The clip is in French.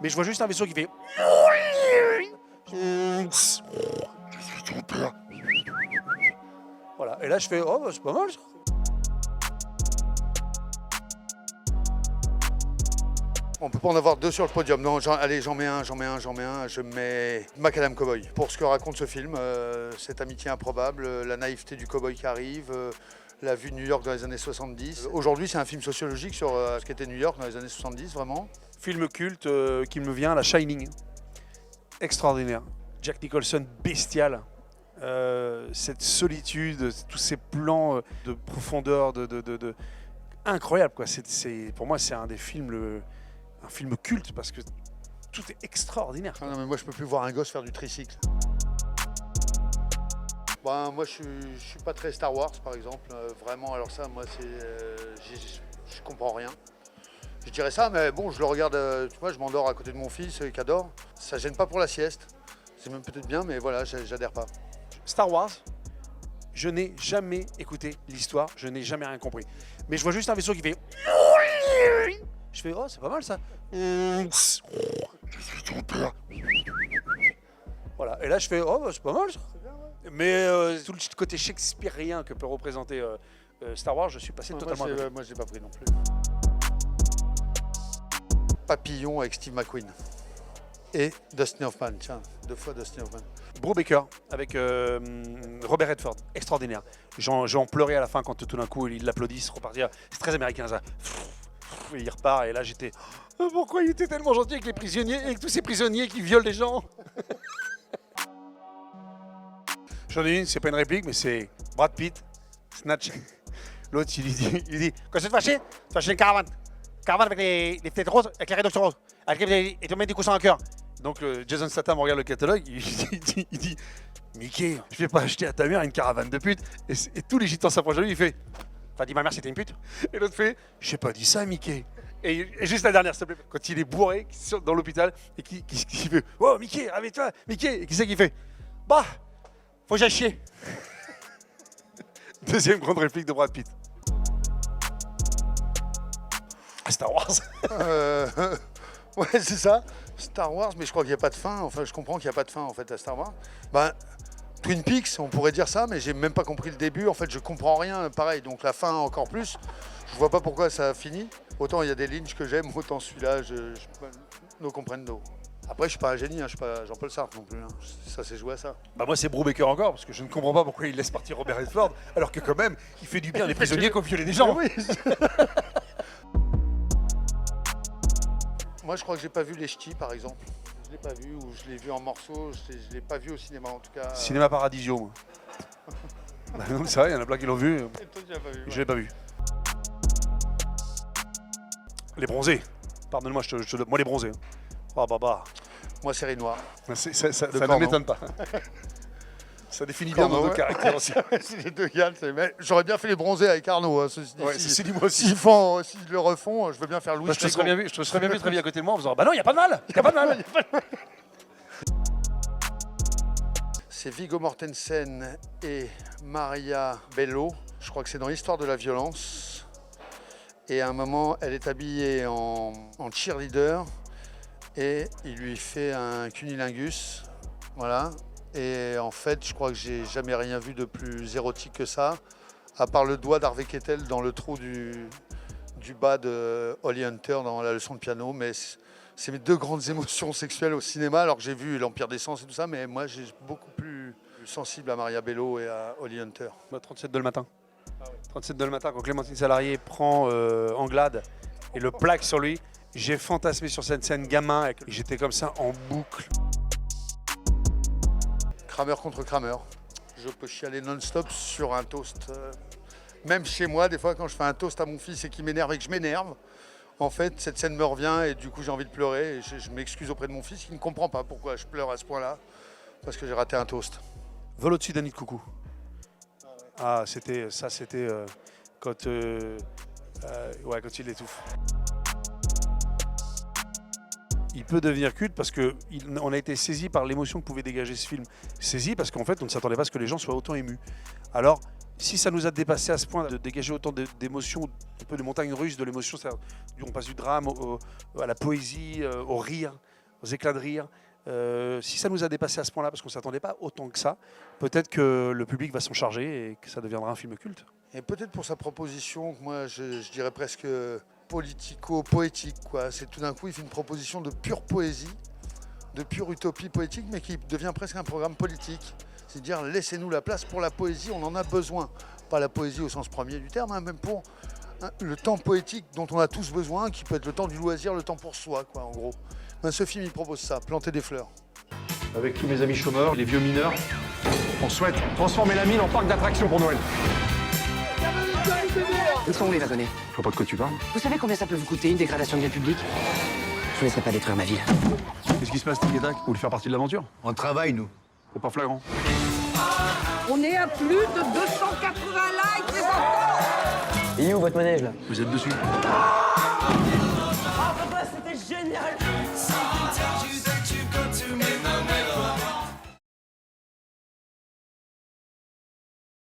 Mais je vois juste un vaisseau qui fait... Voilà, et là je fais, oh bah, c'est pas mal ça. On peut pas en avoir deux sur le podium. Non, allez, j'en mets un. Je mets Macadam Cowboy. Pour ce que raconte ce film, cette amitié improbable, la naïveté du cowboy qui arrive, la vue de New York dans les années 70. Aujourd'hui, c'est un film sociologique sur ce qu'était New York dans les années 70, vraiment. Film culte qui me vient, La Shining. Extraordinaire. Jack Nicholson, bestial. Cette solitude, tous ces plans de profondeur, incroyable quoi. Pour moi, c'est un des films, un film culte parce que tout est extraordinaire. Ah non, mais moi, je peux plus voir un gosse faire du tricycle. Moi, je suis pas très Star Wars, par exemple. Vraiment, alors ça, moi, je comprends rien. Je dirais ça, mais bon, je le regarde, tu vois, je m'endors à côté de mon fils qui adore. Ça gêne pas pour la sieste. C'est même peut-être bien, mais voilà, j'adhère pas. Star Wars, je n'ai jamais écouté l'histoire, je n'ai jamais rien compris. Mais je vois juste un vaisseau qui fait... Je fais, oh, c'est pas mal ça. Voilà, et là je fais, oh, bah, c'est pas mal ça. Mais tout le côté shakespearien que peut représenter Star Wars, je suis passé totalement à côté. Moi, j'ai pas pris non plus. Papillon avec Steve McQueen. Et Dustin Hoffman, tiens, 2 fois Dustin Hoffman. Brubaker avec Robert Redford, extraordinaire. J'en pleurais à la fin quand tout d'un coup il l'applaudit, repartir. C'est très américain ça. Et il repart et là j'étais... Oh, pourquoi il était tellement gentil avec les prisonniers, avec tous ces prisonniers qui violent les gens. J'en ai une, c'est pas une réplique, mais c'est Brad Pitt, Snatch. L'autre il dit quand c'est fâché, tu vas chez une caravane. Caravane avec les fenêtres roses, avec les réductions roses. Et tu mets des coussins en cœur. Donc Jason Statham regarde le catalogue, il dit Mickey, je vais pas acheter à ta mère une caravane de putes. Et tous les gitans s'approchent de lui, il fait t'as dit ma mère c'était une pute. Et l'autre fait j'ai pas dit ça Mickey. Et juste la dernière s'il te plaît, quand il est bourré dans l'hôpital et qui fait oh Mickey, réveille-toi Mickey. Et qui c'est qui fait bah faut que j'aille chier. Deuxième grande réplique de Brad Pitt. Star Wars. Ouais, c'est ça. Star Wars, mais je crois qu'il n'y a pas de fin. Enfin, je comprends qu'il n'y a pas de fin en fait à Star Wars. Twin Peaks, on pourrait dire ça, mais j'ai même pas compris le début. En fait, je comprends rien. Pareil, donc la fin encore plus. Je vois pas pourquoi ça a fini. Autant il y a des Lynch que j'aime, autant celui-là, no comprendo. Après, je suis pas un génie, je suis pas Jean-Paul Sartre non plus. Ça s'est joué à ça. Moi, c'est Brubaker encore, parce que je ne comprends pas pourquoi il laisse partir Robert Redford, alors que quand même, il fait du bien à des prisonniers qui ont violé des gens. Oui. Moi, je crois que j'ai pas vu Les Ch'tis, par exemple. Je l'ai pas vu, ou je l'ai vu en morceaux. Je l'ai pas vu au cinéma, en tout cas. Cinéma Paradisio, moi. Non, c'est vrai, il y en a plein qui l'ont vu. Et toi, tu l'as pas vu. Je l'ai pas vu. Les bronzés. Pardonne-moi, moi les bronzés. Oh, bah. Moi, Série Noire. Ça ne m'étonne pas. Ça définit bien nos deux caractères aussi. C'est les deux gars. J'aurais bien fait les bronzés avec Arnaud. C'est moi aussi. S'ils le refont, je veux bien faire Louis. Je te serais bien vu très bien à côté de moi en faisant bah non, il n'y a pas de mal. Il n'y a pas de mal. C'est Viggo Mortensen et Maria Bello. Je crois que c'est dans l'histoire de la violence. Et à un moment, elle est habillée en cheerleader et il lui fait un cunilingus. Voilà. Et en fait, je crois que j'ai jamais rien vu de plus érotique que ça, à part le doigt d'Harvey Keitel dans le trou du bas de Holly Hunter dans la leçon de piano. Mais c'est mes deux grandes émotions sexuelles au cinéma, alors que j'ai vu l'Empire des Sens et tout ça, mais moi, j'ai beaucoup plus sensible à Maria Bello et à Holly Hunter. 37 de le matin. 37 de le matin, quand Clémentine Salarié prend Anglade et le plaque sur lui, j'ai fantasmé sur cette scène gamin et j'étais comme ça en boucle. Kramer contre Kramer. Je peux chialer non-stop sur un toast. Même chez moi, des fois, quand je fais un toast à mon fils et qu'il m'énerve et que je m'énerve, en fait, cette scène me revient et du coup, j'ai envie de pleurer. Et je m'excuse auprès de mon fils qui ne comprend pas pourquoi je pleure à ce point-là, parce que j'ai raté un toast. Vol au-dessus d'un nid de coucou. Ah, c'était quand il étouffe. Il peut devenir culte parce qu'on a été saisi par l'émotion que pouvait dégager ce film. Saisi parce qu'en fait, on ne s'attendait pas à ce que les gens soient autant émus. Alors, si ça nous a dépassé à ce point de dégager autant d'émotions, un peu de montagne russe de l'émotion, on passe du drame à la poésie, au rire, éclats de rire. Si ça nous a dépassé à ce point-là, parce qu'on ne s'attendait pas autant que ça, peut-être que le public va s'en charger et que ça deviendra un film culte. Et peut-être pour sa proposition, moi je dirais presque politico-poétique, quoi. C'est tout d'un coup, il fait une proposition de pure poésie, de pure utopie poétique, mais qui devient presque un programme politique. C'est dire, laissez-nous la place pour la poésie, on en a besoin. Pas la poésie au sens premier du terme, hein, même pour le temps poétique dont on a tous besoin, qui peut être le temps du loisir, le temps pour soi, quoi, en gros. Ben, ce film, il propose ça, planter des fleurs. Avec tous mes amis chômeurs, les vieux mineurs, on souhaite transformer la mine en parc d'attractions pour Noël. Où sont où les wagonnets? Je vois pas de quoi tu parles. Vous savez combien ça peut vous coûter, une dégradation de bien public? Je vous laisserai pas détruire ma ville. Qu'est-ce qui se passe, Tic et Tac? Vous voulez faire partie de l'aventure? On travaille, nous. C'est pas flagrant. On est à plus de 280 likes, les enfants! Et où votre manège, là? Vous êtes dessus.